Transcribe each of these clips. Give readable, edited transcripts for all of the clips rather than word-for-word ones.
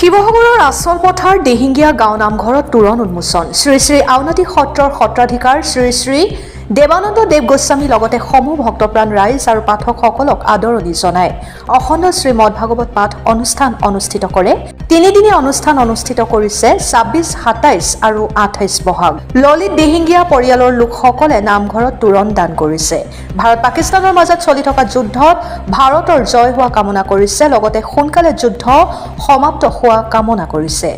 শিৱসাগৰৰ আচল পথাৰ দিহিঙীয়া গাঁও নামঘৰত তোৰণ উন্মোচন। শ্ৰী শ্ৰী আউনীআটী সত্ৰৰ সত্ৰাধিকাৰ শ্ৰী শ্ৰী দেৱানন্দ দেৱ গোস্বামী লগতে সমূহ ভক্তপ্ৰাণ ৰাইজ আৰু পাঠকসকলক আদৰণি জনায় অখণ্ড শ্ৰীমদ ভাগৱত পাঠ অনুষ্ঠান অনুষ্ঠিত কৰে। তিনিদিনীয়া অনুষ্ঠান অনুষ্ঠিত কৰিছে ২৬, ২৭ আৰু ২৮ বহাগ। ললিত দিহিঙীয়া পৰিয়ালৰ লোকসকলে নামঘৰত তোৰণ দান কৰিছে। ভাৰত পাকিস্তানৰ মাজত চলি থকা যুদ্ধত ভাৰতৰ জয় হোৱা কামনা কৰিছে, লগতে সোনকালে যুদ্ধ সমাপ্ত হোৱা কামনা কৰিছে।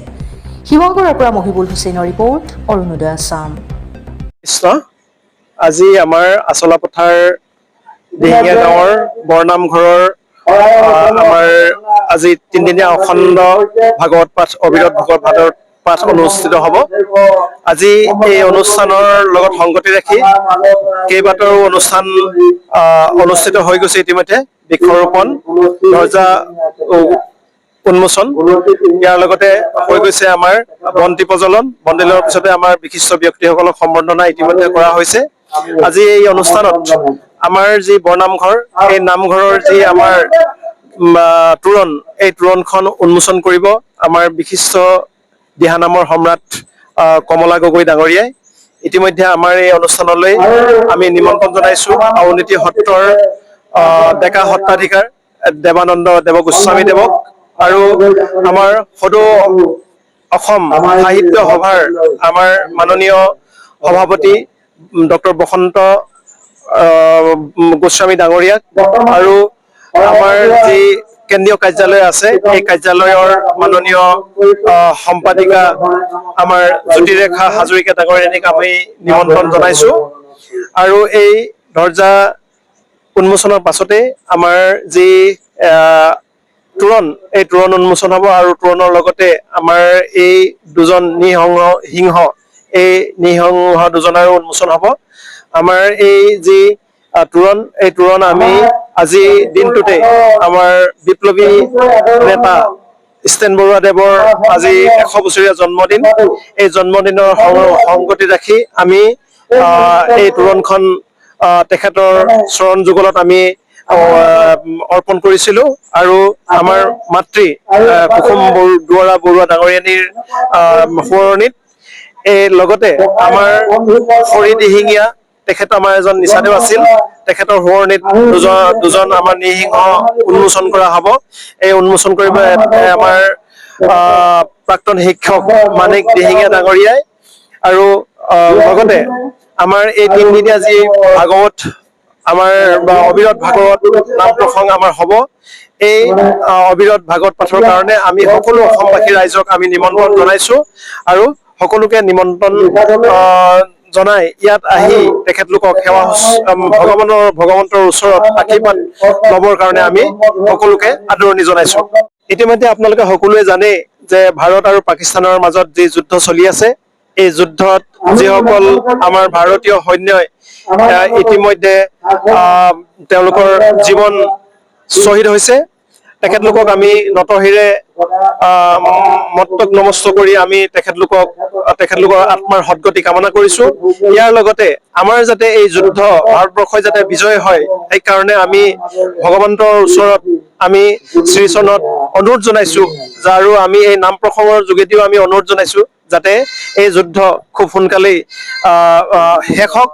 শিৱসাগৰৰ পৰা মহিবুল হুছেইনৰ ৰিপৰ্ট, অৰুণোদয় আছাম। আজি আমাৰ আচলা পথাৰ দিহিঙীয়া গাঁৱৰ বৰনামঘৰৰ আমাৰ আজি তিনিদিনীয়া অখণ্ড ভাগৱত পাঠ, অবিৰত ভাগৱত পাঠ অনুষ্ঠিত হ'ব। আজি এই অনুষ্ঠানৰ লগত সংগতি ৰাখি কেইবাটাও অনুষ্ঠান অনুষ্ঠিত হৈ গৈছে। ইতিমধ্যে বৃক্ষৰোপণ, ধ্বজা উন্মোচন, ইয়াৰ লগতে হৈ গৈছে আমাৰ বন্তি প্ৰজ্বলন। বন্তি জ্বলোৱাৰ পিছতে আমাৰ বিশিষ্ট ব্যক্তিসকলক সম্বৰ্ধনা ইতিমধ্যে কৰা হৈছে। আজি এই অনুষ্ঠানত আমাৰ যি বৰনামঘৰ, এই নামঘৰৰ যি আমাৰ তোৰণ, এই তোৰণখন উন্মোচন কৰিব আমাৰ বিশিষ্ট দিহানামৰ সম্ৰাট কমলা গগৈ ডাঙৰীয়াই। ইতিমধ্যে আমাৰ এই অনুষ্ঠানলৈ আমি নিমন্ত্ৰণ জনাইছো আউনীআটী সত্ৰৰ ডেকা সত্ৰাধিকাৰ দেৱানন্দ দেৱ গোস্বামী দেৱক আৰু আমাৰ সদৌ অসম সাহিত্য সভাৰ আমাৰ মাননীয় সভাপতি ডক্টৰ বসন্ত গোস্বামী ডাঙৰীয়াক আৰু আমাৰ যি কেন্দ্ৰীয় কাৰ্যালয় আছে, এই কাৰ্যালয়ৰ মাননীয় সম্পাদিকা আমাৰ জ্যোতিৰেখা হাজৰিকা ডাঙৰীয়ানীক আমি নিমন্ত্ৰণ জনাইছো। আৰু এই ধ্বজা উন্মোচনৰ পাছতে আমাৰ যি তোৰণ, এই তোৰণ উন্মোচন হ'ব আৰু তোৰণৰ লগতে আমাৰ এই দুজন সিংহ, এই নৃসিংহ দুজনৰো উন্মোচন হ'ব। আমাৰ এই যি তোৰণ, এই তোৰণ আমি আজি দিনটোতে আমাৰ বিপ্লৱী নেতা ষ্টেন বৰুৱাদেৱৰ আজি ১০০ বছৰীয়া জন্মদিন, এই জন্মদিনৰ সংগতি ৰাখি আমি এই তোৰণখন তেখেতৰ চৰণ যুগলত আমি অৰ্পণ কৰিছিলো। আৰু আমাৰ মাতৃ কুসুম দুৱৰা বৰুৱা ডাঙৰীয়ানীৰ সোঁৱৰণিত এই লগতে আমাৰ হৰি দিহিঙীয়া, তেখেত আমাৰ এজন নিচাদেৱ আছিল, তেখেতৰ সোঁৱৰণিত দুজন আমাৰ নৃসিংহ উন্মোচন কৰা হ'ব। এই উন্মোচন কৰিব আমাৰ প্ৰাক্তন শিক্ষক মানিক দিহিঙীয়া ডাঙৰীয়াই। আৰু লগতে আমাৰ এই তিনিদিনীয়া যি ভাগৱত, আমাৰ অবিৰত ভাগৱত নাম প্ৰসংগ আমাৰ হ'ব। এই অবিৰত ভাগৱত পাঠৰ কাৰণে আমি সকলো অসমবাসী ৰাইজক আমি নিমন্ত্ৰণ জনাইছো আৰু সকলোকে নিমন্ত্ৰণ জনাই ইয়াত আহি তেখেতলোকক সেৱা ভগৱন্তৰ ওচৰত আশীৰ্বাদ ল'বৰ কাৰণে আমি সকলোকে আদৰণি জনাইছো। ইতিমধ্যে আপোনালোকে সকলোৱে জানে যে ভাৰত আৰু পাকিস্তানৰ মাজত যি যুদ্ধ চলি আছে, এই যুদ্ধত যিসকল আমাৰ ভাৰতীয় সৈন্যই ইতিমধ্যে তেওঁলোকৰ জীৱন শ্বহীদ হৈছে, তেখেতলোকক আমি নতশিৰে মস্তক নমস্ত কৰি আমি তেখেতলোকৰ আত্মাৰ সদ্গতি কামনা কৰিছো। ইয়াৰ লগতে আমাৰ যাতে এই যুদ্ধ ভাৰতবৰ্ষই যাতে বিজয় হয়, সেইকাৰণে আমি ভগৱন্তৰ ওচৰত আমি শ্ৰীচৰণত অনুৰোধ জনাইছো, আৰু আমি এই নাম প্ৰসংগৰ যোগেদিও আমি অনুৰোধ জনাইছো যাতে এই যুদ্ধ খুব সোনকালেই শেষ হওক